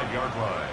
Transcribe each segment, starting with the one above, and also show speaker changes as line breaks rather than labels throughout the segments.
25-yard line.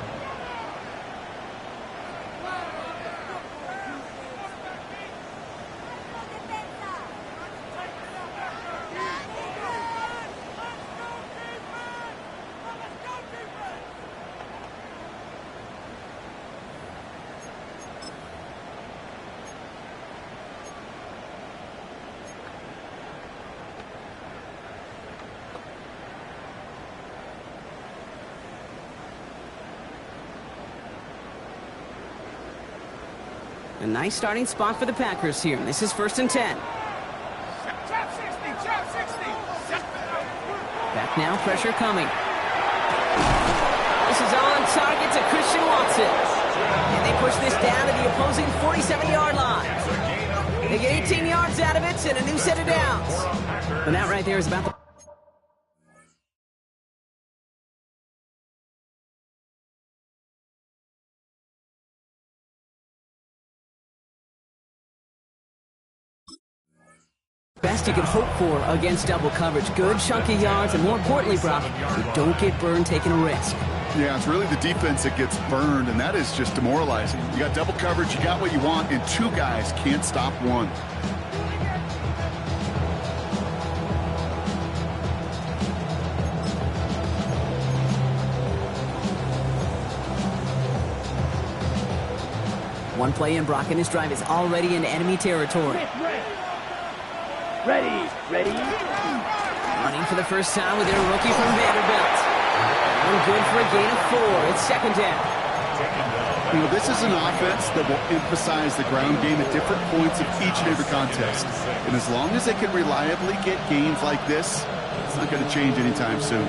A nice starting spot for the Packers here. This is 1st and 10. Back now, pressure coming. This is on target to Christian Watson. And they push this down to the opposing 47-yard line. They get 18 yards out of it and a new set of downs. But that right there is about the... best you can hope for against double coverage. Good chunky yards, and more importantly, Brock, you don't get burned taking a risk.
Yeah, it's really the defense that gets burned, and that is just demoralizing. You got double coverage, you got what you want, and two guys can't stop one.
One play in, Brock, and this drive is already in enemy territory.
Ready.
Running for the first time with their rookie from Vanderbilt. And good for a gain of 4. It's 2nd down.
You know, this is an offense that will emphasize the ground game at different points of each and every contest. And as long as they can reliably get gains like this, it's not going to change anytime soon.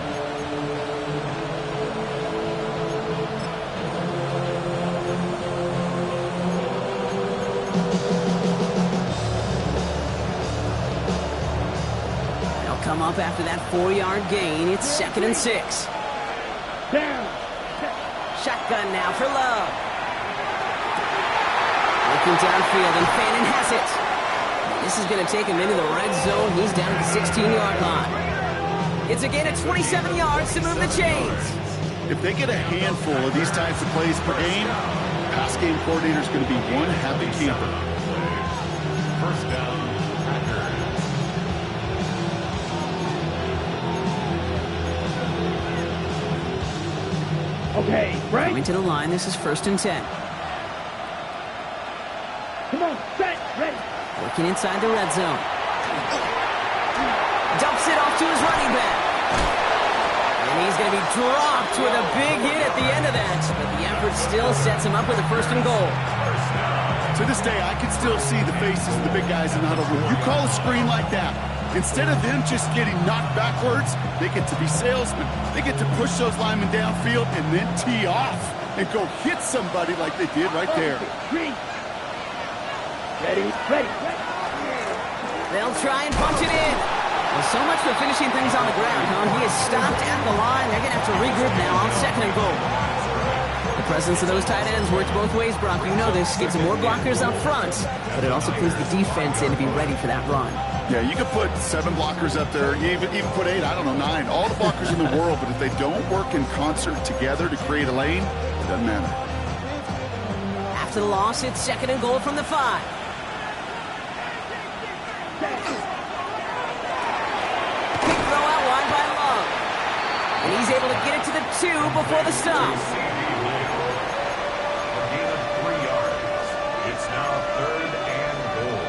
Come up after that 4-yard gain. It's 2nd and 6.
Down.
Shotgun now for Love. Looking downfield, and Fannin has it. This is going to take him into the red zone. He's down at the 16-yard line. It's a gain of 27 yards to move the chains.
If they get a handful of these types of plays per game, pass game coordinator is going to be one happy camper.
First down, Packers.
Okay, right.
Coming to the line, this is 1st and 10.
Come on, set, ready.
Working inside the red zone. Dumps it off to his running back. And he's going to be dropped with a big hit at the end of that. But the effort still sets him up with a 1st and goal.
To this day, I can still see the faces of the big guys in the huddle. When you call a screen like that, instead of them just getting knocked backwards, they get to be salesmen. They get to push those linemen downfield and then tee off and go hit somebody like they did right there.
Ready.
They'll try and punch it in. Well, so much for finishing things on the ground, huh? He is stopped at the line. They're going to have to regroup now on 2nd and goal. The presence of those tight ends works both ways, Brock. You know this. Gives them more blockers up front, but it also puts the defense in to be ready for that run.
Yeah, you could put 7 blockers up there, even put 8, I don't know, 9, all the blockers in the world, but if they don't work in concert together to create a lane, it doesn't matter.
After the loss, it's 2nd and goal from the 5. Big throw out wide by Love. And he's able to get it to the 2 before the stop.
A gain of 3 yards. It's now 3rd and goal.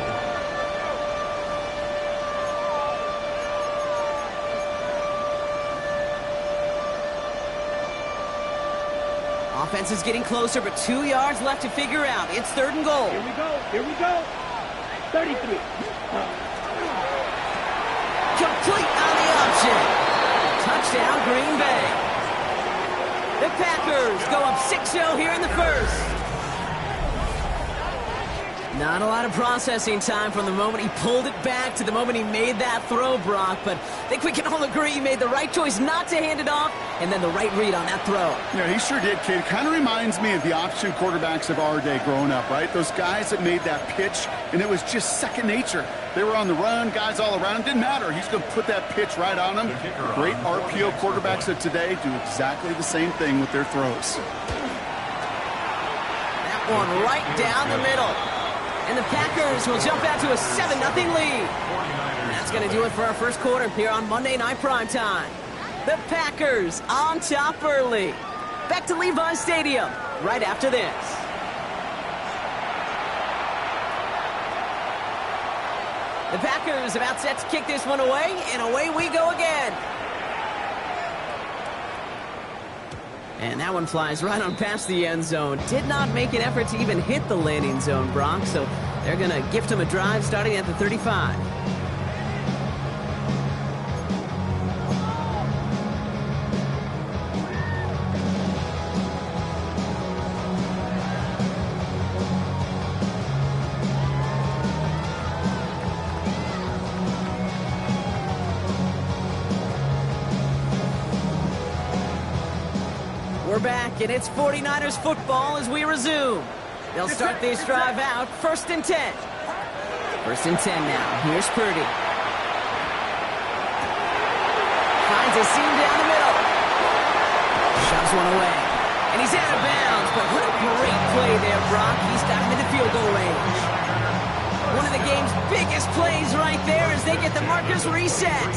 Offense is getting closer, but 2 yards left to figure out. It's 3rd and goal.
Here we go. 33.
Complete on the option. Touchdown, Green Bay. The Packers go up 6-0 here in the first. Not a lot of processing time from the moment he pulled it back to the moment he made that throw, Brock. But I think we can all agree he made the right choice not to hand it off, and then the right read on that throw.
Yeah, he sure did, kid. Kind of reminds me of the option quarterbacks of our day growing up, right? Those guys that made that pitch, and it was just second nature. They were on the run, guys all around. Didn't matter. He's going to put that pitch right on them. Great RPO quarterbacks of today do exactly the same thing with their throws.
That one right down the middle. And the Packers will jump out to a 7-0 lead. And that's going to do it for our first quarter here on Monday Night Primetime. The Packers on top early. Back to Levi's Stadium right after this. The Packers about set to kick this one away, and away we go again. And that one flies right on past the end zone. Did not make an effort to even hit the landing zone, Brock, so they're going to gift him a drive starting at the 35. We're back, and it's 49ers football as we resume. They'll start this drive out, 1st and 10. 1st and 10 now. Here's Purdy. Finds a seam down the middle. Shoves one away. And he's out of bounds, but what a great play there, Brock. He's got him in the field goal range. One of the game's biggest plays right there as they get the markers reset.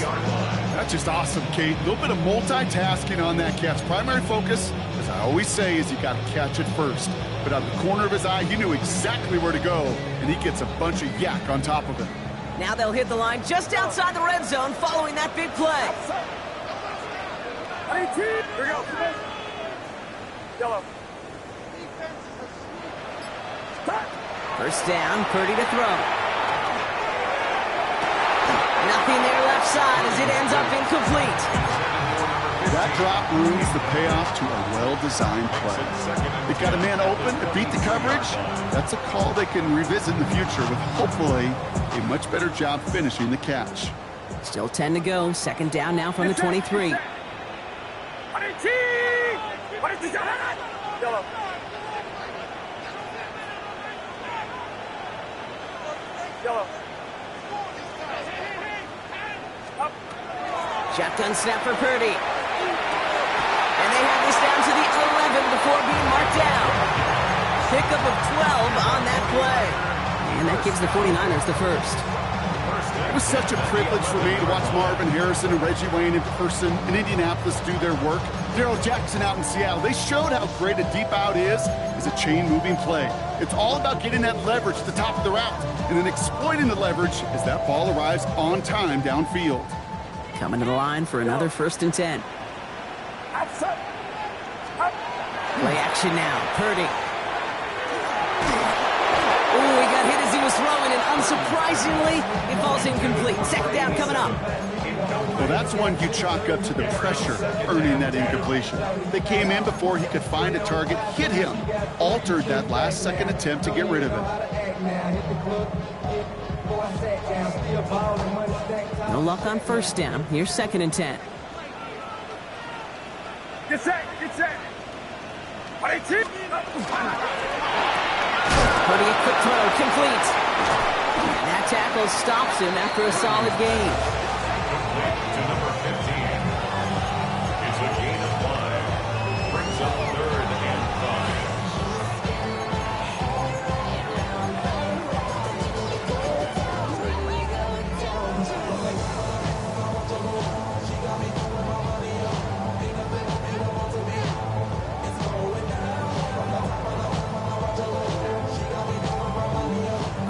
That's just awesome, Kate. A little bit of multitasking on that catch. Primary focus, as I always say, is you got to catch it first. But out of the corner of his eye, he knew exactly where to go, and he gets a bunch of yak on top of it.
Now they'll hit the line just outside the red zone following that big play.
Here we go. Yellow.
First down, Purdy to throw. Nothing there left side as it ends up incomplete.
That drop ruins the payoff to a well-designed play. They got a man open to beat the coverage. That's a call they can revisit in the future with hopefully a much better job finishing the catch.
Still 10 to go. 2nd down now from the 23.
Yellow. Yellow.
Shotgun snap for Purdy. And they have this down to the 11 before being marked down. Pickup of 12 on that play. And that gives the 49ers the first.
It was such a privilege for me to watch Marvin Harrison and Reggie Wayne in person in Indianapolis do their work. Darryl Jackson out in Seattle. They showed how great a deep out is a chain-moving play. It's all about getting that leverage at the top of the route and then exploiting the leverage as that ball arrives on time downfield.
Coming to the line for another 1st and 10. Play action now. Purdy. Ooh, he got hit as he was throwing, and unsurprisingly, it falls incomplete. 2nd down coming up.
Well, that's one you chalk up to the pressure earning that incompletion. They came in before he could find a target, hit him, altered that last-second attempt to get rid of it.
No luck on 1st down. Here's 2nd and 10.
Get set. Get set.
Purdy, a quick throw, complete. And that tackle stops him after a solid gain.
To number 15. It's a gain of 5. Brings up 3rd and
5.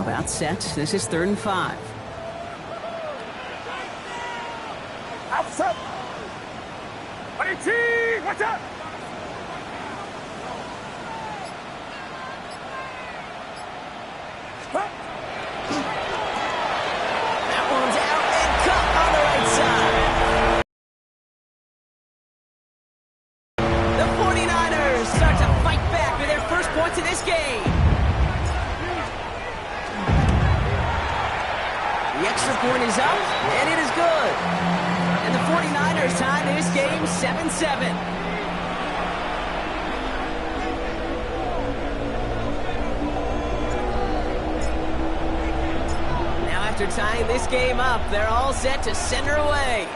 About set. This is 3rd and 5.
Outside. Watch out.
That one's out and cut on the right side. The 49ers start to fight back with their first points of this game. Popcorn is up, and it is good. And the 49ers tie this game 7-7. Now after tying this game up, they're all set to center away.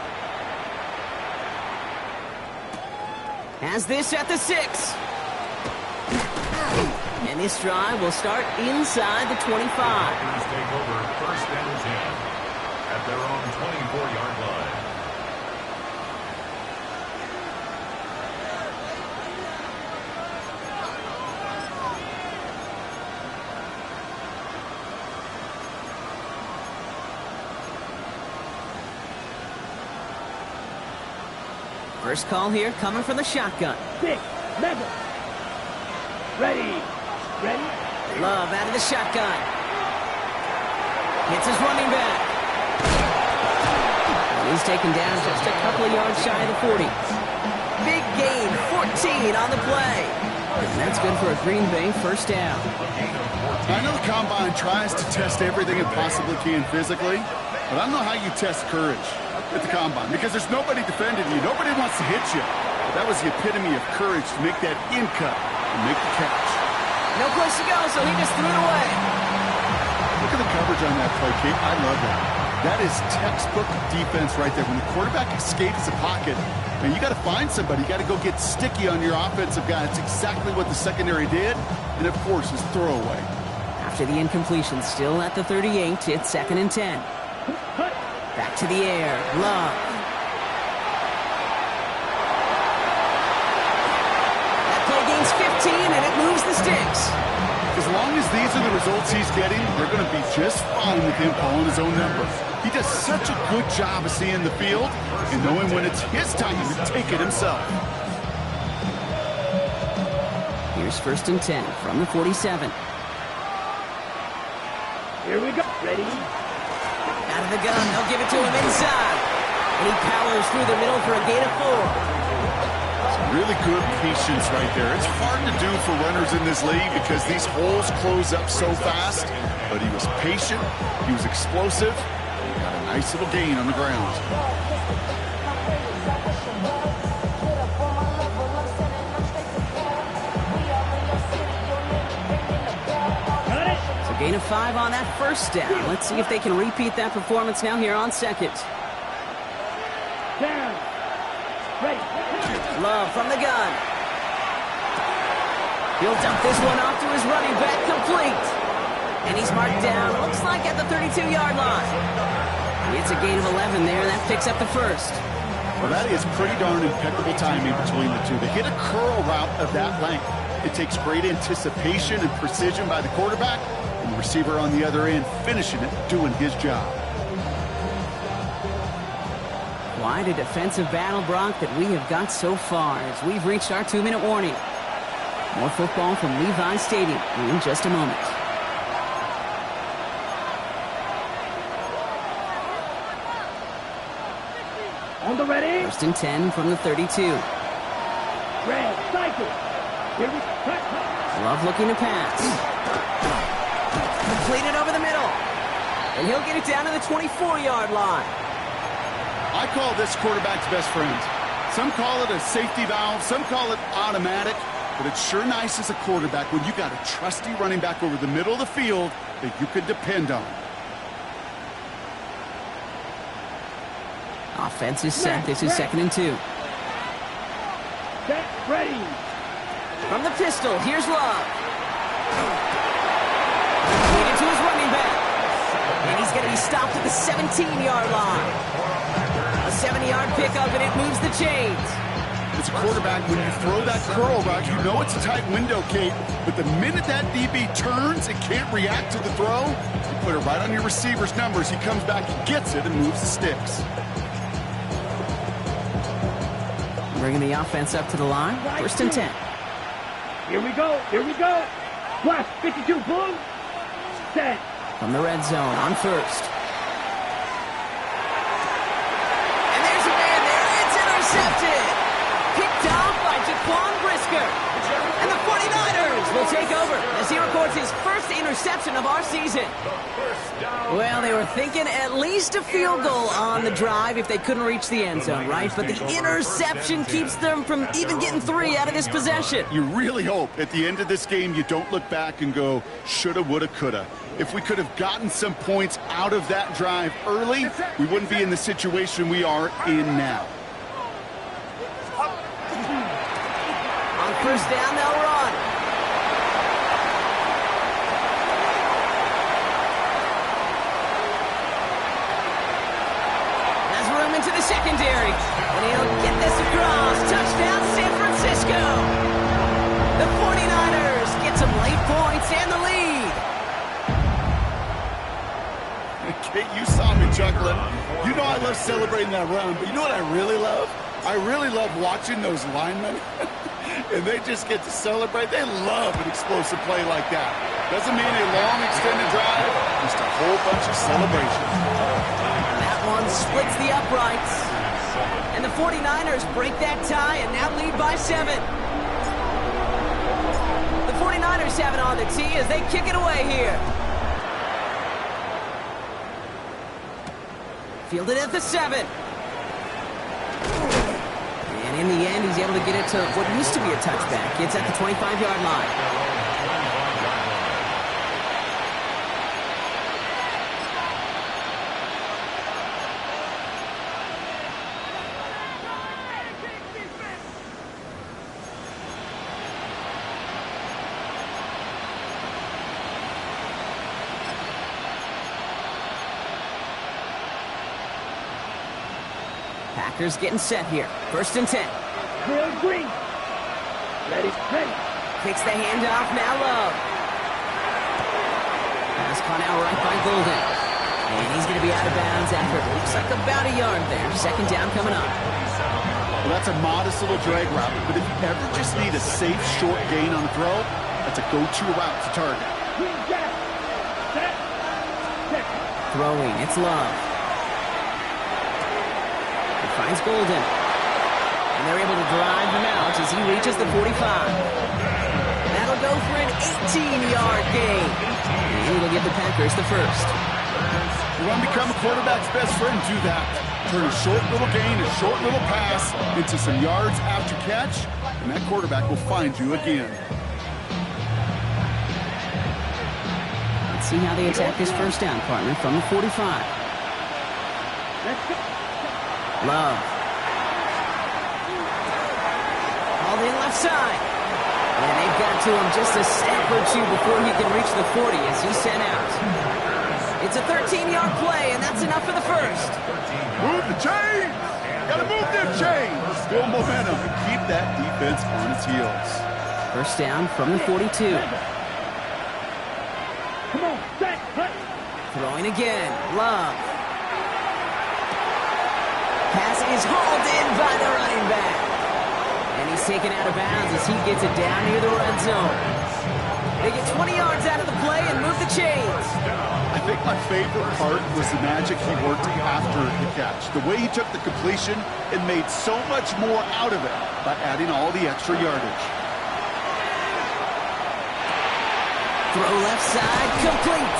Has this at the 6. And this drive will start inside the 25.
Packers take over first and 10 at their own 24-yard line.
First call here coming from the shotgun.
6, level. Ready. Ready.
Love out of the shotgun. Hits his running back. And he's taken down just a couple of yards shy of the 40. Big gain, 14 on the play. And that's good for a Green Bay first down.
I know the Combine tries to test everything it possibly can physically, but I don't know how you test courage at the Combine because there's nobody defending you. Nobody wants to hit you. But that was the epitome of courage to make that in cut and make the catch.
No place to go, so he just threw it away.
Look at the coverage on that play, Kate. I love that. That is textbook defense right there. When the quarterback escapes the pocket, man, you got to find somebody. You got to go get sticky on your offensive guy. It's exactly what the secondary did. And, of course, his throwaway.
After the incompletion, still at the 38, it's 2nd and 10. Back to the air. Love. That play gains 15, and it moves the sticks.
As long as these are the results he's getting, they're going to be just fine with him calling his own number. He does such a good job of seeing the field and knowing when it's his time to take it himself.
Here's 1st and 10 from the 47.
Here we go. Ready.
Out of the gun, they'll give it to him inside. And he powers through the middle for a gain of 4.
Really good patience right there. It's hard to do for runners in this league because these holes close up so fast. But he was patient, he was explosive, and he got a nice little gain on the ground.
So gain of 5 on that first down. Let's see if they can repeat that performance now here on 2nd.
Down. Ready.
Love from the gun. He'll dump this one off to his running back, complete. And he's marked down, looks like at the 32-yard line. It's a gain of 11 there, and that picks up the first.
Well, that is pretty darn impeccable timing between the two. To hit a curl route of that length, it takes great anticipation and precision by the quarterback, and the receiver on the other end finishing it, doing his job.
Quite a defensive battle, Brock, that we have got so far as we've reached our 2-minute warning. More football from Levi Stadium in just a moment.
On the ready.
1st and 10 from the 32.
Red cycle. Here we go.
Love looking to pass. Completed over the middle. And he'll get it down to the 24-yard line.
I call this quarterback's best friend. Some call it a safety valve, some call it automatic, but it's sure nice as a quarterback when you got a trusty running back over the middle of the field that you can depend on.
Offense is set. This is 2nd and 2.
Set. Ready.
From the pistol, here's Love. Leading to his running back. And he's going to be stopped at the 17-yard line. A 70-yard pickup, and it moves the chains.
As a quarterback, when you throw that curl route, you know it's a tight window, Kate. But the minute that DB turns and can't react to the throw, you put it right on your receiver's numbers. He comes back, he gets it, and moves the sticks.
Bringing the offense up to the line. 1st and 10.
Here we go. Here we go. Plus 52 boom. Set.
From the red zone on 1st. Intercepted. Picked off by Jaquan Brisker. And the 49ers will will take over as he records his first interception of our season. Well, they were thinking at least a field goal on the drive if they couldn't reach the end zone, right? But the interception keeps them from even getting 3 out of this possession.
You really hope at the end of this game you don't look back and go, shoulda, woulda, coulda. If we could have gotten some points out of that drive early, we wouldn't be in the situation we are in now.
On first down, they'll run. Has room into the secondary. And he'll get this across. Touchdown, San Francisco. The 49ers get some late points and the lead.
Kate, you saw me chuckling. You know I love celebrating that run, but you know what I really love? I really love watching those linemen. And they just get to celebrate. They love an explosive play like that. Doesn't mean a long extended drive, just a whole bunch of celebration.
That one splits the uprights. And the 49ers break that tie and now lead by 7. The 49ers have it on the tee as they kick it away here. Fielded at the 7. And in the end, he's able to get it to what used to be a touchback. It's at the 25-yard line. Packers getting set here. 1st and 10.
Real green. Ready.
Takes the handoff, now Love. Pass caught out right by Golden. And he's going to be out of bounds after it looks like about a yard there. 2nd down coming up.
Well, that's a modest little drag route, but if you ever just need a safe, short gain on the throw, that's a go-to route to target.
Green gap. Set.
Throwing, it's Love. Finds Golden. And they're able to drive him out as he reaches the 45. That'll go for an 18-yard gain. And it'll give the Packers the first.
You want to become a quarterback's best friend, do that. Turn a short little gain, a short little pass into some yards after catch, and that quarterback will find you again.
Let's see how they attack this first down, partner, from the 45.
Let's go.
Love. All in left side. And they've got to him just a step or two before he can reach the 40 as he's sent out. It's a 13-yard play, and that's enough for the first.
Move the chains! Gotta move them chains! Build momentum and keep that defense on its heels.
First down from the 42.
Come on, set, cut.
Throwing again. Love. Pass is hauled in by the running back. And he's taken out of bounds as he gets it down near the red zone. They get 20 yards out of the play and move the chains.
I think my favorite part was the magic he worked after the catch. The way he took the completion and made so much more out of it by adding all the extra yardage.
Throw left side, complete.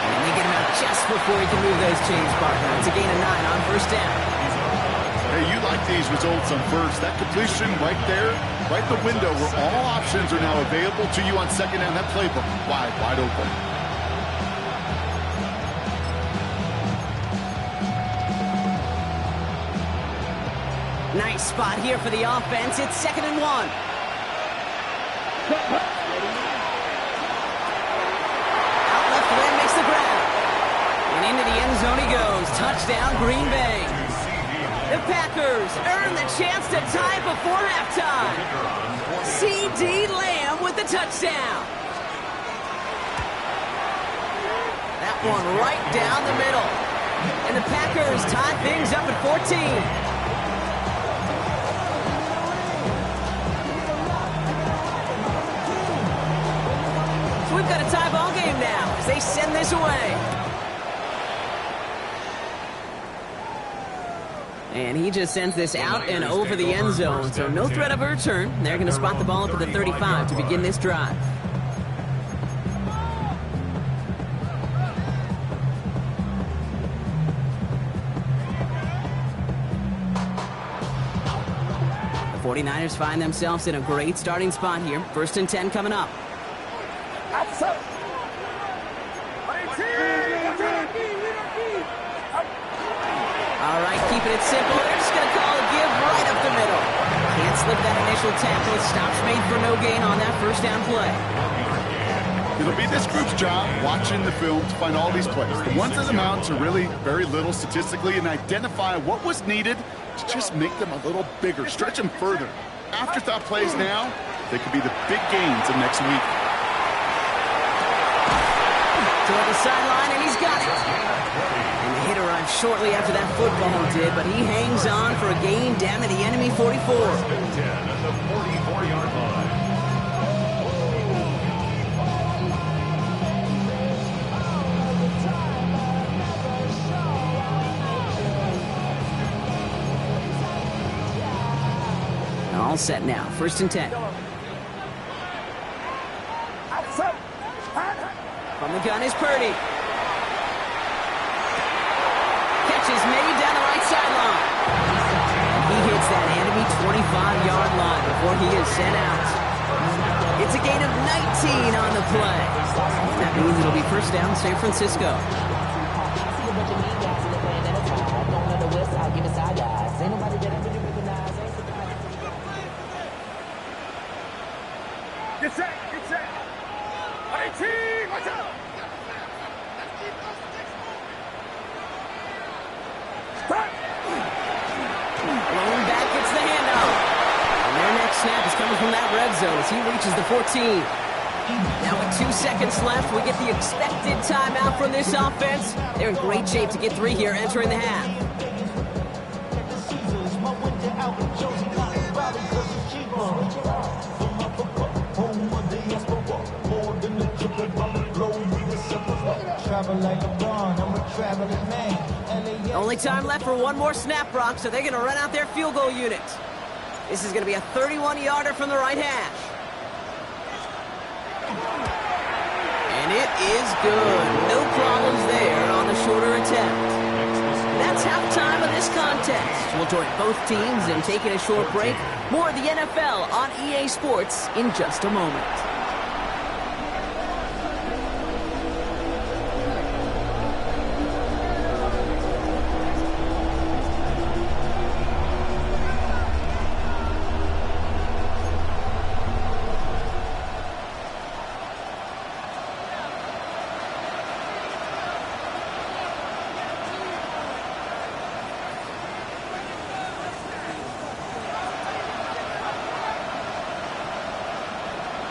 And they get him out just before he can move those chains, partner. It's a gain of 9 on first down.
Hey, you like these results on first. That completion right there, right in the window where all options are now available to you on second down. That playbook wide open.
Nice spot here for the offense. It's 2nd and 1. Out left limb makes the ground. And into the end zone he goes. Touchdown, Green Bay. The Packers earn the chance to tie before halftime. C.D. Lamb with the touchdown. That one right down the middle. And the Packers tie things up at 14. So we've got a tie ball game now as they send this away. And he just sends this out and over the end zone, so no threat of a return. They're going to spot the ball up at the 35 to begin this drive. 49ers find themselves in a great starting spot here. 1st and 10 coming up. All right, keeping it simple. They're just going to call a give right up the middle. Can't slip that initial tackle. Stops made for no gain on that 1st down play.
It'll be this group's job watching the film to find all these plays. The ones that amount to really very little statistically, and identify what was needed to just make them a little bigger, stretch them further. Afterthought plays now, they could be the big gains of next week.
Toward the sideline, and he's got it. And the hit arrived shortly after that football did, but he hangs on for a gain down to the enemy 44.
10 at the 44-yard line.
All set now. 1st and 10. From the gun is Purdy. Catch is made down the right sideline. He hits that enemy 25-yard line before he is sent out. It's a gain of 19 on the play. That means it'll be 1st down, San Francisco.
Get set, get set. 18, watch out.
Rolling back gets the handoff. And their next snap is coming from that red zone as he reaches the 14. Now with 2 seconds left, we get the expected timeout from this offense. They're in great shape to get 3 here entering the half. Only time left for one more snap, Brock, so they're going to run out their field goal unit. This is going to be a 31-yarder from the right hash. And it is good. No problems there on the shorter attempt. That's halftime of this contest. We'll join both teams in taking a short break. More of the NFL on EA Sports in just a moment.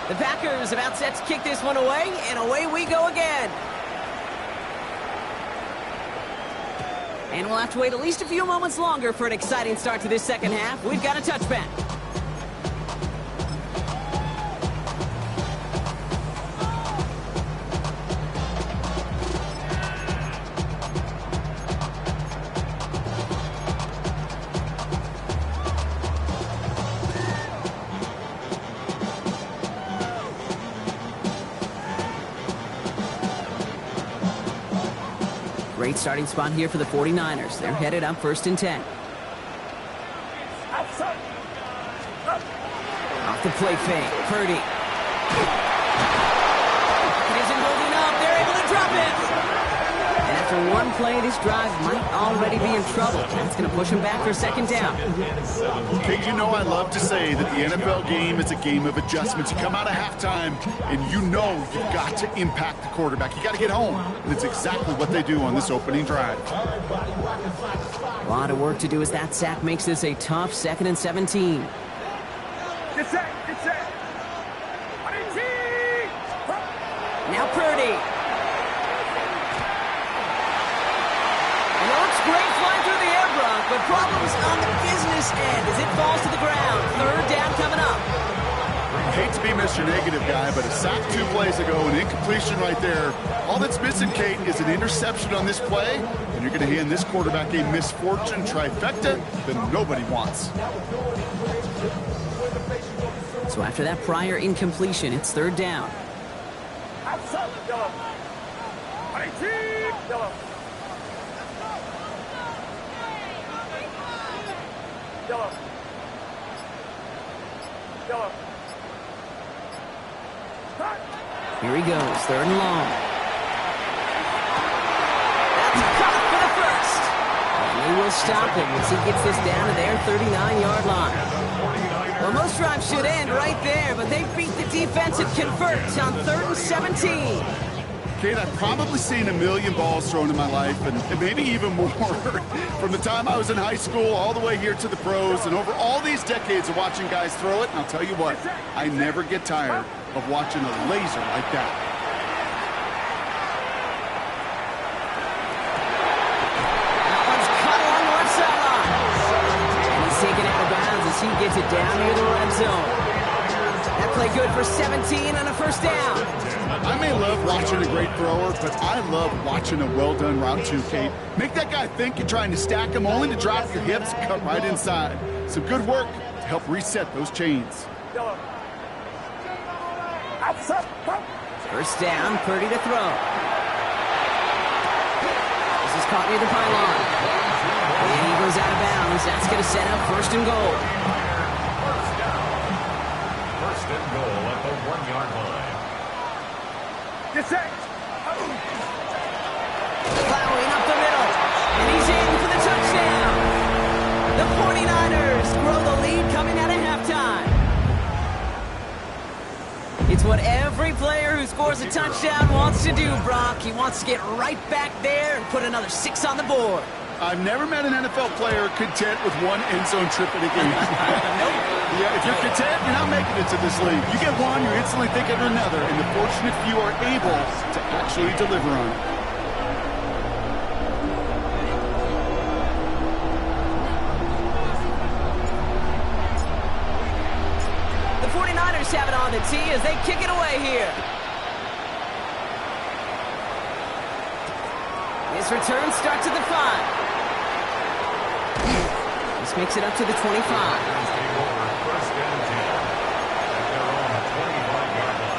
The Packers about set to kick this one away, and away we go again. And we'll have to wait at least a few moments longer for an exciting start to this second half. We've got a touchback. Great starting spot here for the 49ers. They're headed up 1st and 10. Off the play fake. Purdy. It isn't holding up. They're able to drop it. And after one play, this drive might already be in trouble. That's going to push him back for 2nd down.
Okay, you know I love to say that the NFL game is a game of adjustments. You come out of halftime, and you know you've got to impact the quarterback. You got to get home, and it's exactly what they do on this opening drive.
A lot of work to do as that sack makes this a tough 2nd and 17.
Get set, get set. 18.
Now Purdy. Looks great flying through the air, Brock, but problems on the business end as it falls to the ground. 3rd down coming up.
Hate to be Mr. Negative guy, but a sack 2 plays ago, an incompletion right there. All that's missing, Kate, is an interception on this play, and you're going to hand this quarterback a misfortune trifecta that nobody wants.
So after that prior incompletion, it's 3rd down. Here he goes, 3rd and long. That's caught for the first. And they will stop him once he gets this down to their 39-yard line. Well, most drives should end right there, but they beat the defense and convert on 3rd and 17.
Kate, I've probably seen a million balls thrown in my life, and maybe even more. From the time I was in high school all the way here to the pros, and over all these decades of watching guys throw it, and I'll tell you what, I never get tired of watching a laser like that.
That one's cut along the left sideline. And he's taken out of bounds as he gets it down near the red zone. That play good for 17 on a first down.
I may love watching a great thrower, but I love watching a well-done route too, Kate. Make that guy think you're trying to stack him, only to drop your hips and cut right inside. Some good work to help reset those chains.
First down, Purdy to throw. This is caught near the pylon. And he goes out of bounds. That's going to set up 1st and goal.
First and goal at the 1-yard line.
Get set.
Plowing up the middle. And he's in for the touchdown. The 49ers grow the lead coming out of halftime. It's what every player who scores a touchdown wants to do, Brock. He wants to get right back there and put another 6 on the board.
I've never met an NFL player content with one end zone trip in a game. Yeah, if you're content, you're not making it to this league. You get one, you're instantly thinking of another, and the fortunate few are able to actually deliver on it.
The 49ers have it on the tee as they kick it away here. This return starts at the 5. This makes it up to the 25.
Game over, first and 10. At their own 25-yard line.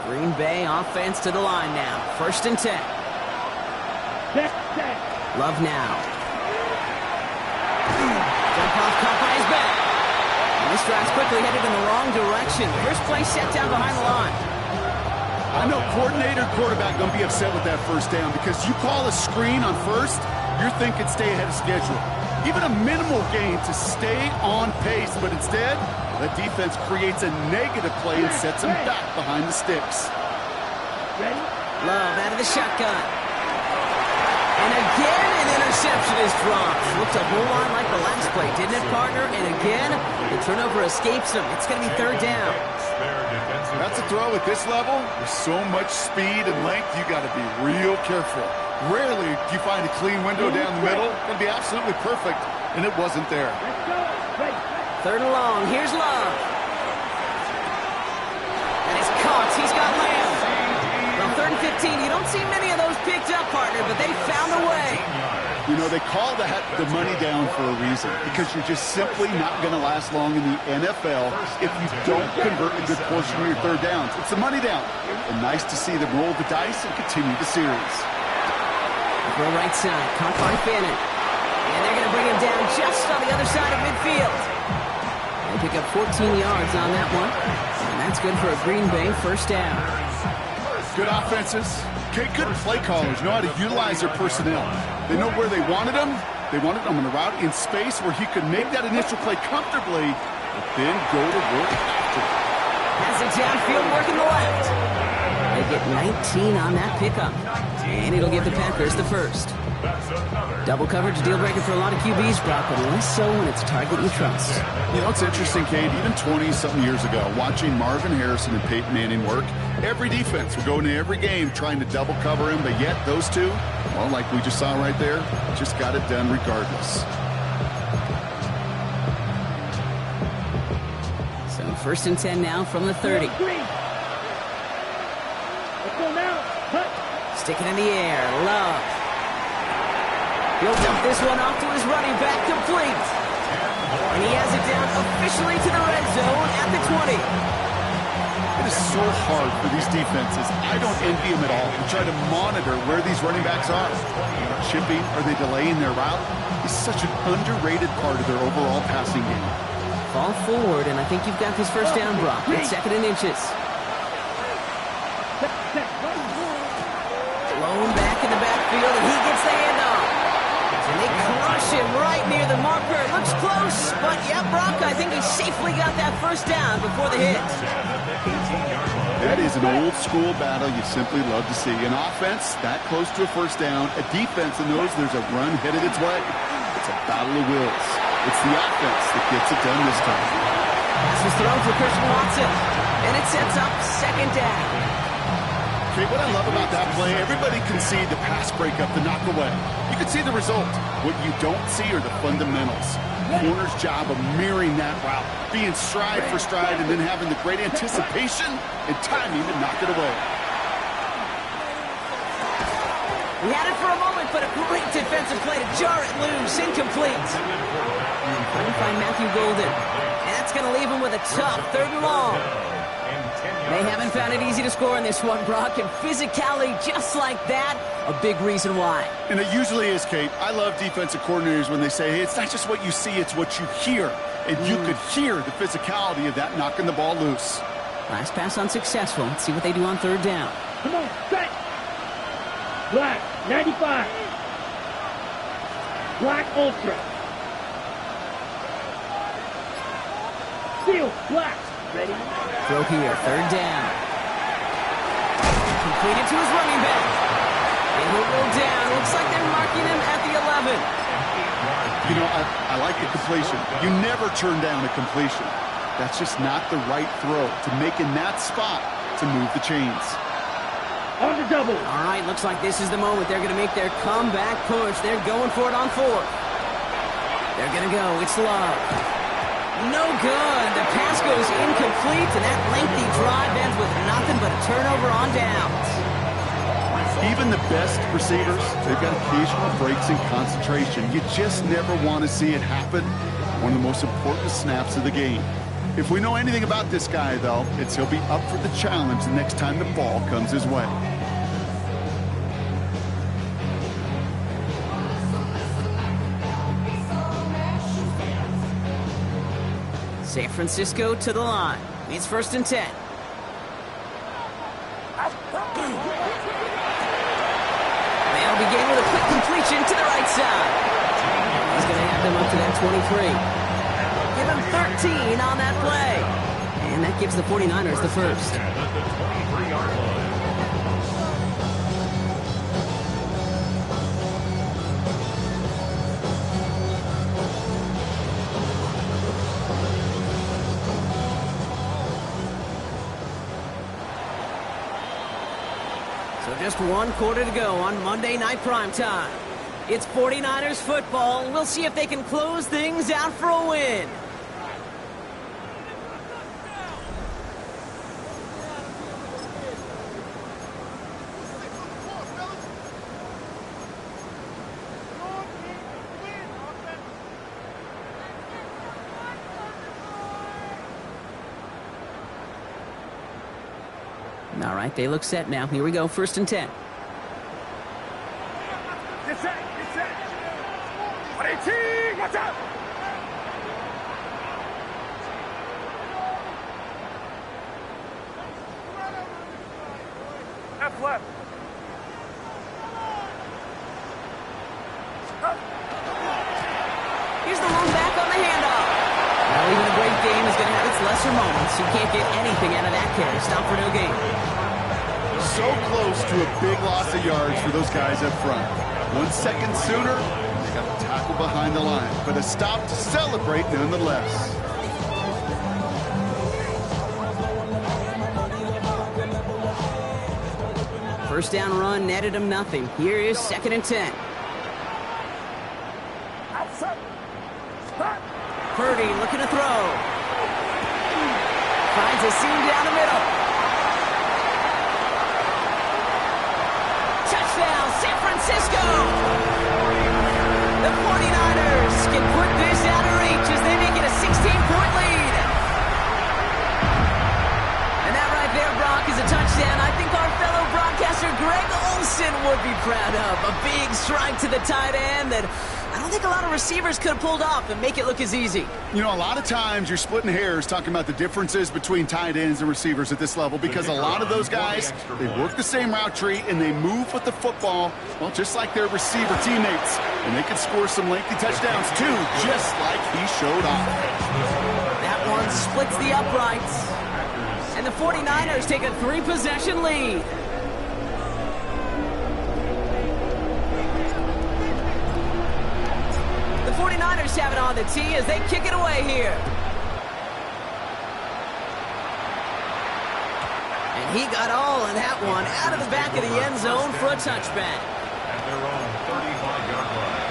Green Bay offense to the line now. 1st and 10. Love now. Jump off caught by his back. And this drive's quickly headed in the wrong direction. First play set down behind the line.
I know coordinator and quarterback going to be upset with that first down because you call a screen on first, you're thinking stay ahead of schedule. Even a minimal gain to stay on pace, but instead, the defense creates a negative play and sets them back behind the sticks.
Love out of the shotgun. And again, an interception is dropped. Looked a whole lot like the last play, didn't it, partner? And again, the turnover escapes him. It's going to be 3rd down.
That's a throw at this level. With so much speed and length, you got to be real careful. Rarely do you find a clean window down the middle. It's going to be absolutely perfect, and it wasn't there.
3rd and long. Here's Love. And it's caught. He's got Lamb. Well, 3rd and 15. You don't see many of those picked up, partner, but they found a way.
You know, they call that the money down for a reason, because you're just simply not going to last long in the NFL if you don't convert a good portion of your 3rd downs. It's the money down. And nice to see them roll the dice and continue the series.
Throw right side. Caught by Fannin. And they're going to bring him down just on the other side of midfield. They pick up 14 yards on that one. And that's good for a Green Bay 1st down.
Good offenses. Good play callers know how to utilize their personnel. They know where they wanted them. They wanted them on the route in space where he could make that initial play comfortably, but then go to work after.
Has it downfield working the left. They get 19 on that pickup. And it'll give the Packers the 1st. Double coverage, deal breaker for a lot of QBs, Brock, but less so when it's a target you trust.
You know, it's interesting, Kate, even 20-something years ago, watching Marvin Harrison and Peyton Manning work, every defense would go into every game trying to double cover him, but yet those two, well, like we just saw right there, just got it done regardless.
So 1st and 10 now from the 30.
Let's go now. Cut.
Stick it in the air. Love. He'll dump this one off to his running back, complete. And he has it down officially to the red zone at the 20.
It is so hard for these defenses. I don't envy them at all and try to monitor where these running backs are. Chipping, are they delaying their route? It's such an underrated part of their overall passing game.
Fall forward, and I think you've got this first down, Brock. It's 2nd and inches. Blown back in the backfield, and he gets the handoff. And they crush him right near the marker. Looks close, but yeah, Brock, I think he safely got that first down before the hit.
That is an old school battle you simply love to see. An offense that close to a first down, a defense that knows there's a run headed its way. It's a battle of wills. It's the offense that gets it done this time.
This is thrown for Christian Watson, and it sets up 2nd down.
Okay, what I love about that play, everybody can see the pass breakup, the knock away. You can see the result. What you don't see are the fundamentals. Corner's job of mirroring that route, being stride for stride, and then having the great anticipation and timing to knock it away.
He had it for a moment, but a great defensive play to jar it loose. Incomplete. Trying to find Matthew Golden. And that's going to leave him with a tough 3rd and long. They haven't found it easy to score in this one, Brock, and physicality just like that, a big reason why.
And it usually is, Kate. I love defensive coordinators when they say, hey, it's not just what you see, it's what you hear. And you could hear the physicality of that knocking the ball loose.
Last pass unsuccessful. Let's see what they do on 3rd down.
Come on, set. Black, 95. Black Ultra. Steel, black. Ready?
Throw here, 3rd down. Completed to his running back. And he'll go down. Looks like they're marking him at the 11.
You know, I like the completion. You never turn down a completion. That's just not the right throw to make in that spot to move the chains.
On the double.
All right, looks like this is the moment. They're going to make their comeback push. They're going for it on 4th. They're going to go. It's Love. No good. The pass goes incomplete, and that lengthy drive ends with nothing but a turnover on downs.
Even the best receivers, they've got occasional breaks in concentration. You just never want to see it happen. One of the most important snaps of the game. If we know anything about this guy, though, it's he'll be up for the challenge the next time the ball comes his way.
San Francisco to the line. It's 1st and 10. They'll begin with a quick completion to the right side. He's going to have them up to that 23. Give him 13 on that play. And that gives the 49ers the first.
At the 23-yard line.
So just 1 quarter to go on Monday Night Primetime. It's 49ers football. We'll see if they can close things out for a win. All right, they look set now. Here we go, 1st and 10.
Get set, get set. 118, watch out. Left.
Here's the lone back on the handoff. Now, even a great game is going to have its lesser moments. You can't get anything out of that carry. Stop for no gain.
So close to a big loss of yards for those guys up front. 1 second sooner, they got a tackle behind the line, but a stop to celebrate nonetheless.
First down run netted him nothing. Here is 2nd and 10. Purdy looking to throw. Finds a seam down the middle. Touchdown, San Francisco! The 49ers can put this out of reach as they would be proud of. A big strike to the tight end that I don't think a lot of receivers could have pulled off and make it look as easy.
You know, a lot of times you're splitting hairs talking about the differences between tight ends and receivers at this level because a lot of those guys, they work the same route tree and they move with the football, well, just like their receiver teammates. And they can score some lengthy touchdowns too, just like he showed off.
That one splits the uprights. And the 49ers take a 3-possession lead. The 49ers have it on the tee as they kick it away here. And he got all of that one out of the back of the end zone for a touchback.
At their own 35-yard line.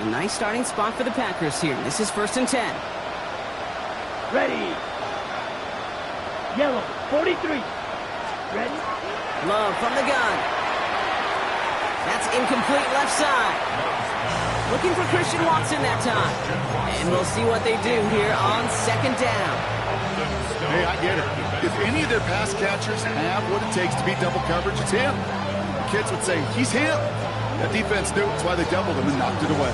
A nice starting spot for the Packers here. This is 1st and 10.
Ready. Yellow, 43. Ready.
Love from the gun. That's incomplete left side. Looking for Christian Watson that time. And we'll see what they do here on 2nd down.
Hey, I get it. If any of their pass catchers have what it takes to beat double coverage, it's him. The kids would say, he's him. That defense knew it's why they doubled him and knocked it away.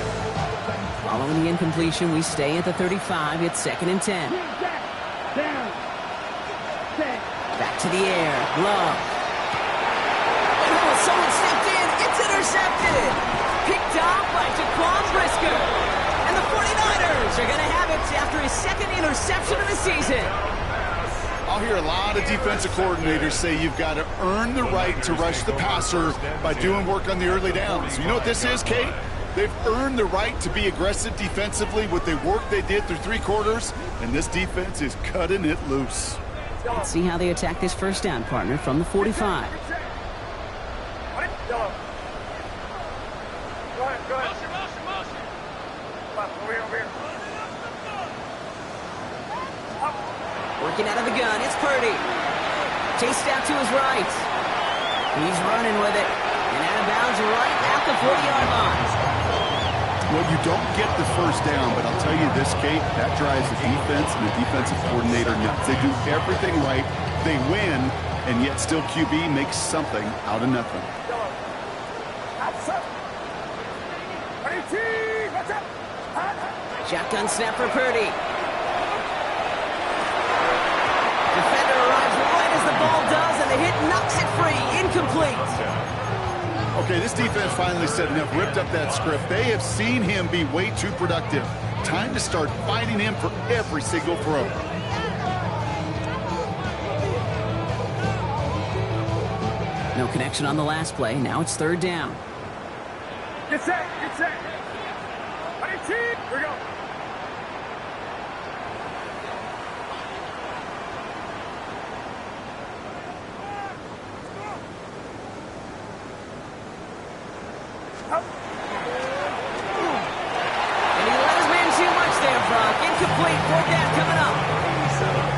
Following the incompletion, we stay at the 35. It's 2nd and 10.
Down. Set.
Back to the air. Love. Oh, someone stepped in. It's intercepted. Picked off by Jaquan Brisker. And the 49ers are going to have it after his 2nd interception of the season.
I'll hear a lot of defensive coordinators say you've got to earn the right to rush the passer by doing work on the early downs. You know what this is, Kate? They've earned the right to be aggressive defensively with the work they did through 3 quarters, and this defense is cutting it loose.
Let's see how they attack this 1st down, partner, from the 45. Working out of the gun, it's Purdy. Chased out to his right. He's running with it. And out of bounds right at the 40-yard line.
Well, you don't get the 1st down, but I'll tell you this, Kate, that drives the defense and the defensive coordinator nuts. They do everything right. They win, and yet still QB makes something out of nothing.
Shotgun snap for Purdy. Defender arrives right as the ball does, and the hit knocks it free. Incomplete.
Okay, this defense finally said enough, ripped up that script. They have seen him be way too productive. Time to start fighting him for every single throw.
No connection on the last play. Now it's 3rd down.
Get set. Get set. Here we go.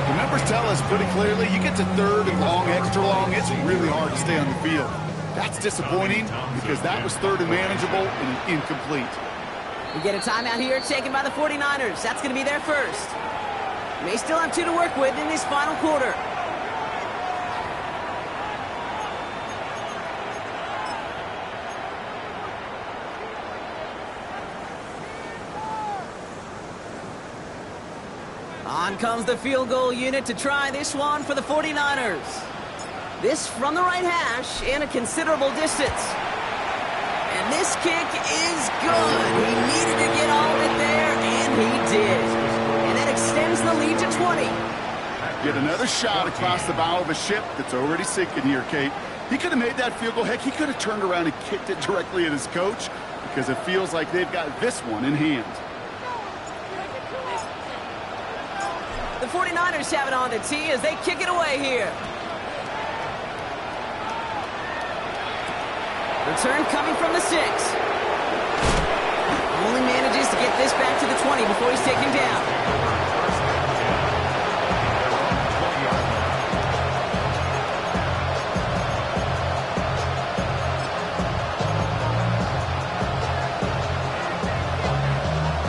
The numbers tell us pretty clearly, you get to 3rd and long, extra long, it's really hard to stay on the field. That's disappointing because that was 3rd and manageable and incomplete.
We get a timeout here taken by the 49ers. That's going to be their 1st. May still have 2 to work with in this final quarter. On comes the field goal unit to try this one for the 49ers. This from the right hash and a considerable distance. And this kick is good. He needed to get all of it there, and he did. And that extends the lead to 20.
Get another shot across the bow of a ship that's already sinking here, Kate. He could have made that field goal. Heck, he could have turned around and kicked it directly at his coach because it feels like they've got this one in hand.
The 49ers have it on the tee as they kick it away here. Return coming from the 6. Only manages to get this back to the 20. ready before he's taken down.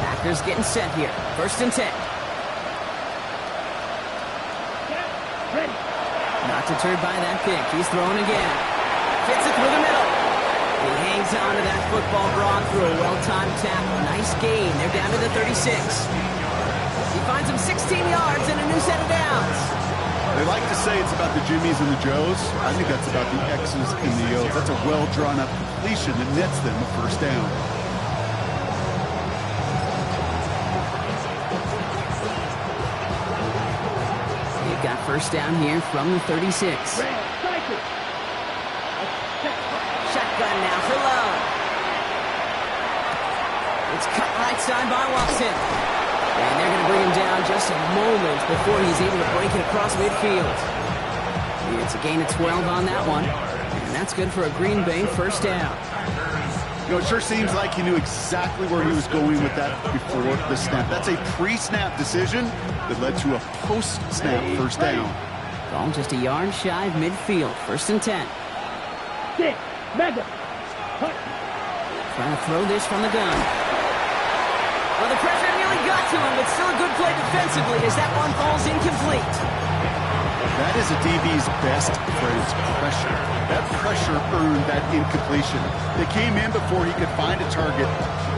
Packers getting set here. 1st and 10.
Ready.
Not deterred by that pick. He's throwing again. Fits it through the middle. He hangs on to that football, Brock, through a well-timed tackle. Nice gain. They're down to the 36. He finds him 16 yards and a new set of downs.
They like to say it's about the Jimmies and the Joes. I think that's about the X's and the O's. That's a well-drawn-up completion that nets them a 1st down.
They've got 1st down here from the 36. Shotgun now for Love. It's cut right side by Watson. And they're going to bring him down just a moment before he's able to break it across midfield. It's a gain of 12 on that one. And that's good for a Green Bay 1st down.
You know, it sure seems like he knew exactly where he was going with that before the snap. That's a pre-snap decision that led to a post-snap 1st down.
Ball just a yard shy of midfield. 1st and 10.
6. Mega. Punt.
Trying to throw this from the gun. Well, the pressure nearly got to him, but still a good play defensively as that one falls incomplete.
That is a DB's best phrase, pressure. That pressure earned that incompletion. They came in before he could find a target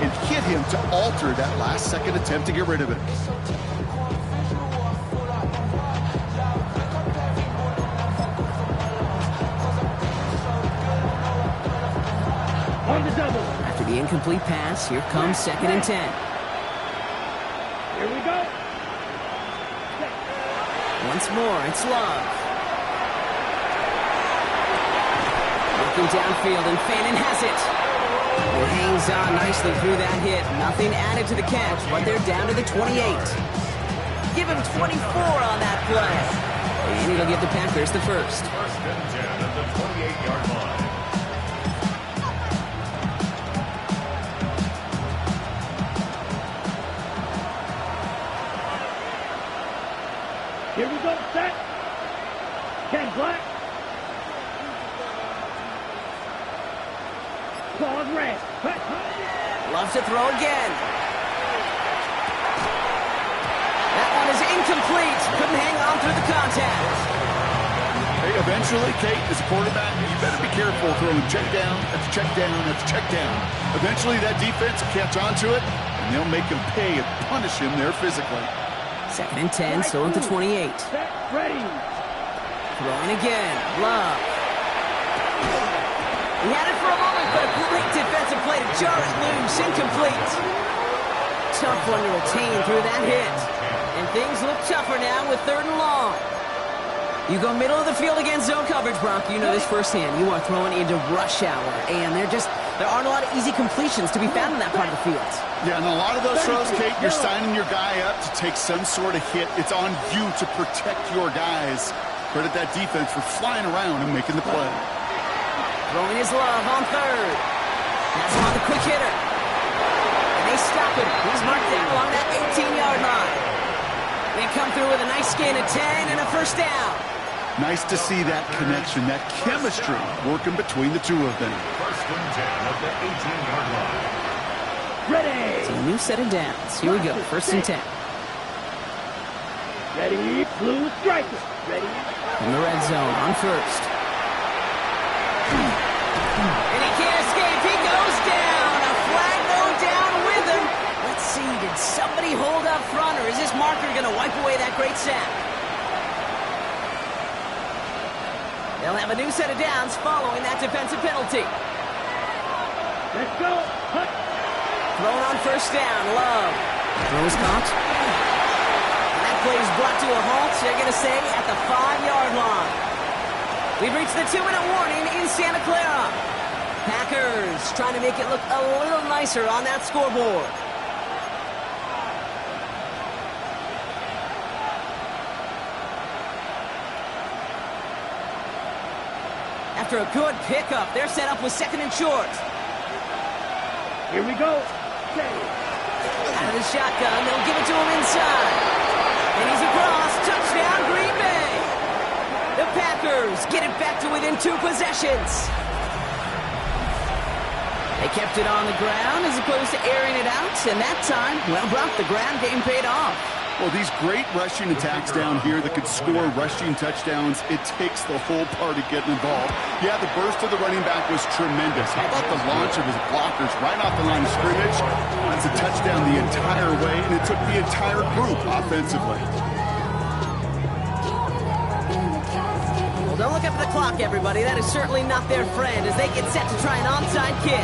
and hit him to alter that last-second attempt to get rid of it.
On the double.
After the incomplete pass, here comes 2nd and 10.
Here we go.
Once more, it's Love. Looking downfield, and Fannin has it. He hangs on nicely through that hit. Nothing added to the catch, but they're down to the 28. Give him 24 on that play. And it'll give the Packers the 1st.
1st and 10 at the 28-yard line.
Here we go, set. Ken Black. Claws red.
Loves to throw again. That one is incomplete. Couldn't hang on through the contact.
Hey, eventually, Kate, as a quarterback, you better be careful throwing check down, after check down, after check down. Eventually, that defense will catch on to it, and they'll make him pay and punish him there physically.
2nd and 10, still at the 28.
Set, ready.
Throwing again. Love. He had it for a moment, but a great defensive play to jar it loose. Incomplete. Tough one to retain through that hit. And things look tougher now with 3rd and long. You go middle of the field against zone coverage, Brock. You know this firsthand. You are throwing into rush hour, and there aren't a lot of easy completions to be found in that part of the field.
Yeah, and a lot of those throws, Kate, you're signing your guy up to take some sort of hit. It's on you to protect your guys. Credit that defense for flying around and making the play.
Throwing his Love on 3rd. That's on the quick hitter. And they stop him. He's marked down along that 18-yard line. They come through with a nice gain of 10 and a 1st down.
Nice to see that connection, that chemistry working between the two of them.
1st and 10 at the 18-yard line.
Ready.
So a new set of downs. Here we go. 1st and 10.
Ready. Blue striker. Ready.
In the red zone on 1st. And he can't escape. He goes down. A flag going down with him. Let's see. Did somebody hold up front, or is this marker going to wipe away that great sack? They'll have a new set of downs following that defensive penalty.
Let's go. Hunt.
Thrown on 1st down. Love. Throws caught. And that play is brought to a halt. They're going to say at the 5-yard line. We've reached the 2-minute warning in Santa Clara. Packers trying to make it look a little nicer on that scoreboard. After a good pickup, they're set up with 2nd and short.
Here we go.
Out of his shotgun. They'll give it to him inside. And he's across. Touchdown, Green Bay. The Packers get it back to within 2 possessions. They kept it on the ground as opposed to airing it out. And that time, well, Brock, the ground game paid off.
Well, these great rushing attacks down here that could score rushing touchdowns, it takes the whole party getting involved. Yeah, the burst of the running back was tremendous. How about the launch of his blockers right off the line of scrimmage? That's a touchdown the entire way, and it took the entire group offensively.
Well, don't look up at the clock, everybody. That is certainly not their friend as they get set to try an onside kick.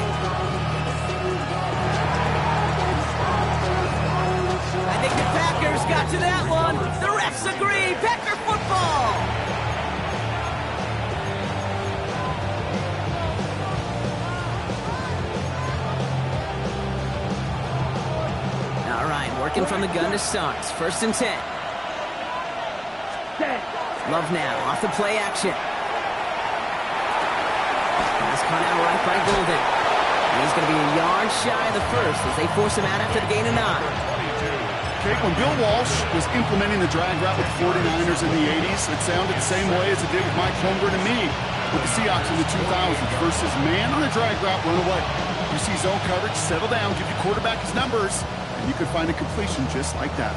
I think the Packers got to that one. The refs agree. Packer football. All right, working from the gun to start. 1st and 10. Love now, off the play action. Pass caught out right by Golden. And he's going to be a yard shy of the first as they force him out after the gain of 9.
Okay, when Bill Walsh was implementing the drag route with the 49ers in the 80s, it sounded the same way as it did with Mike Holmgren and me with the Seahawks in the 2000s versus man on a drag route, run away. You see zone coverage, settle down, give your quarterback his numbers, and you could find a completion just like that.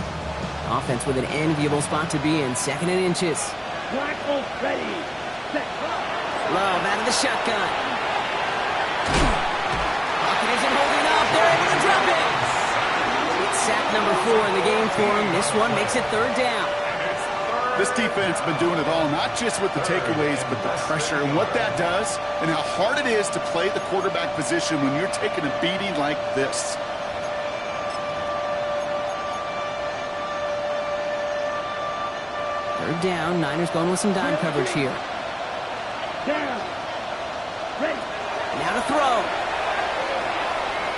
Offense with an enviable spot to be in, 2nd and inches.
Blackwell ready. Set.
Love out of the shotgun. Pocket isn't holding up. They're able to drop it. It's sack number 4 in the game for him. This one makes it 3rd down.
This defense has been doing it all, not just with the takeaways, but the pressure and what that does and how hard it is to play the quarterback position when you're taking a beating like this.
Third down. Niners going with some dime coverage here.
Down. Ready.
Now to throw.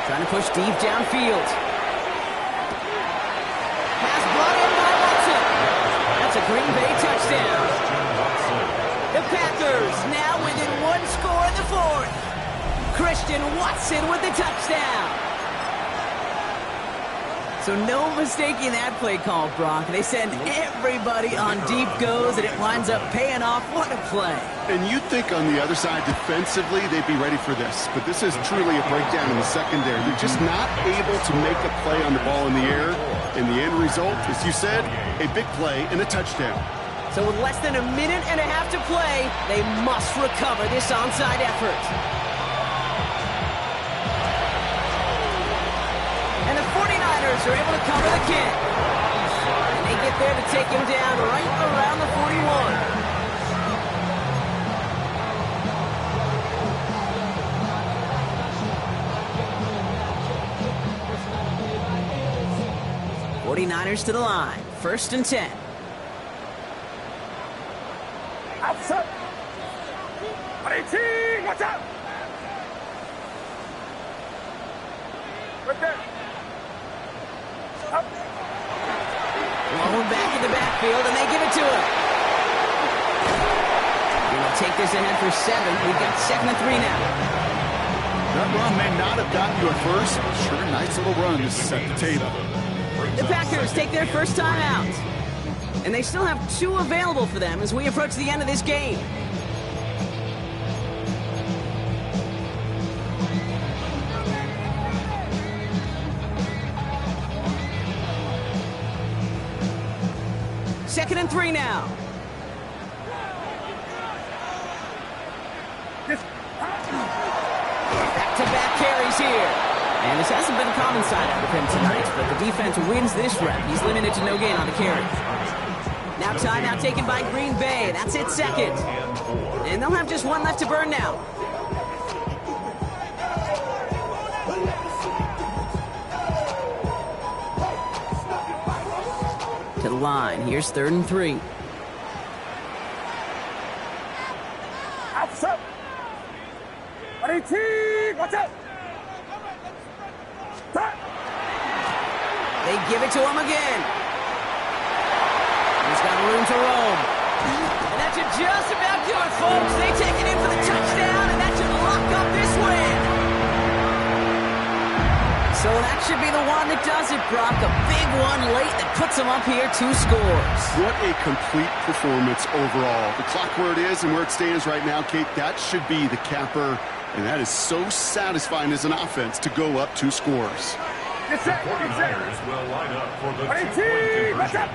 Trying to push deep downfield. Pass brought in by Watson. That's a Green Bay touchdown. The Packers now within 1 score in the 4th. Christian Watson with the touchdown. So no mistaking that play call, Brock. They send everybody on deep goes, and it winds up paying off. What a play.
And you'd think on the other side, defensively, they'd be ready for this. But this is truly a breakdown in the secondary. They're just not able to make a play on the ball in the air. And the end result, as you said, a big play and a touchdown.
So with less than a minute and a half to play, they must recover this onside effort. And the 49ers are able to cover the kick. And they get there to take him down right around the 41. '49ers to the line. 1st and 10.
Outside. 18. Watch out. Right there. Up.
Rolling back in the backfield, and they give it to him. Gonna take this ahead for 7. We've got 2nd and 3 now.
That run may not have gotten you at first. Sure, nice little run to set the table.
The Packers take their first time out. And they still have 2 available for them as we approach the end of this game. Second and 3 now. Back-to-back carries here. And this hasn't been a common side out of him tonight, but the defense wins this rep. He's limited to no gain on the carry. Now timeout taken by Green Bay. That's it, 2nd. And they'll have just 1 left to burn now. To the line. Here's 3rd and 3.
Outside. 18. Watch out.
They give it to him again. He's got room to roam. And that should just about do it, folks. They take it in for the touchdown, and that should lock up this win. So that should be the one that does it, Brock. A big one late that puts them up here 2 scores.
What a complete performance overall. The clock where it is and where it stands right now, Kate, that should be the capper. And that is so satisfying as an offense to go up 2 scores.
The 49ers will line up for the 2-point conversion.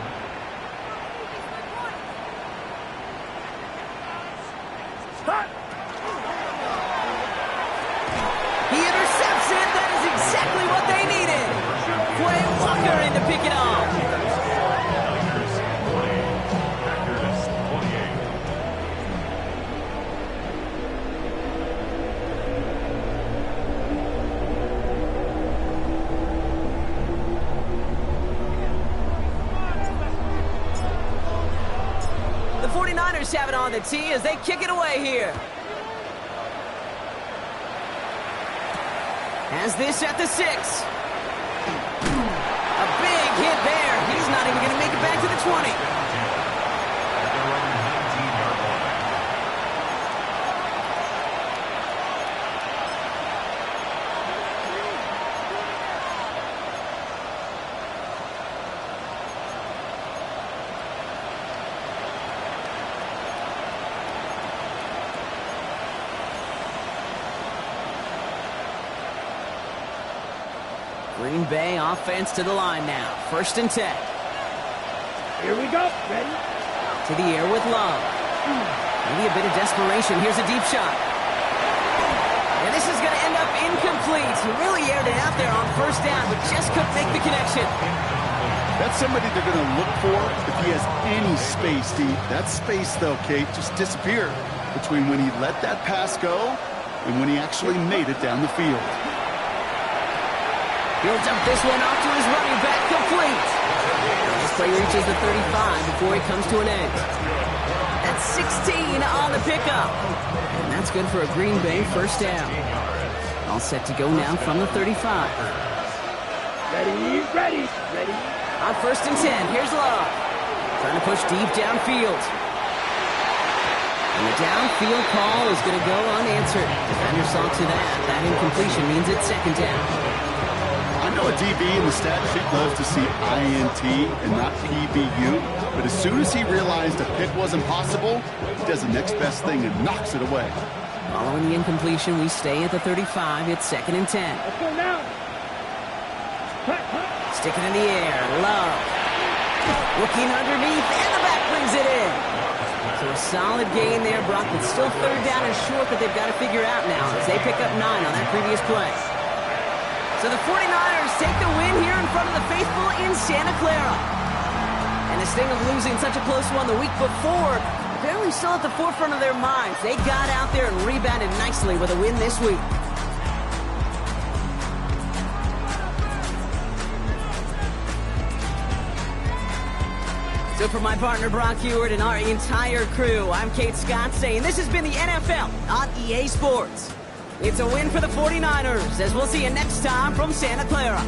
He intercepts it. That is exactly what they needed. Quay Walker in to pick it off.
Niners 20, Packers 28.
The 49ers have it on the tee as they kick it away here. Has this at the 6. A big hit there. He's not even going to make it back to the 20.
At their own 19-yard line.
Green Bay offense to the line now. 1st and 10.
Here we go. Ready?
To the air with Love. Maybe a bit of desperation. Here's a deep shot. And this is going to end up incomplete. He really aired it out there on 1st down, but just couldn't make the connection.
That's somebody they're going to look for if he has any space deep. That space, though, Kate, just disappeared between when he let that pass go and when he actually made it down the field.
He'll dump this one off to his running back, complete. This play reaches the 35 before he comes to an end. That's 16 on the pickup. And that's good for a Green Bay 1st down. All set to go now from the 35.
Ready? Ready? Ready?
On 1st and 10, here's Love. Trying to push deep downfield. And the downfield call is going to go unanswered. Defender saw to that. That incompletion means it's 2nd down.
I know a DB in the stat sheet loves to see INT and not PBU, but as soon as he realized a pick wasn't possible, he does the next best thing and knocks it away.
Following the incompletion, we stay at the 35. It's 2nd and 10.
Let's go now.
Stick it in the air. Love. Looking underneath, and the back brings it in. So a solid gain there, Brock, but still 3rd down and short that they've got to figure out now as they pick up 9 on that previous play. So the 49ers take the win here in front of the faithful in Santa Clara. And the sting of losing such a close one the week before, apparently still at the forefront of their minds. They got out there and rebounded nicely with a win this week. So for my partner Brock Heward and our entire crew, I'm Kate Scott saying this has been the NFL on EA Sports. It's a win for the 49ers, as we'll see you next time from Santa Clara.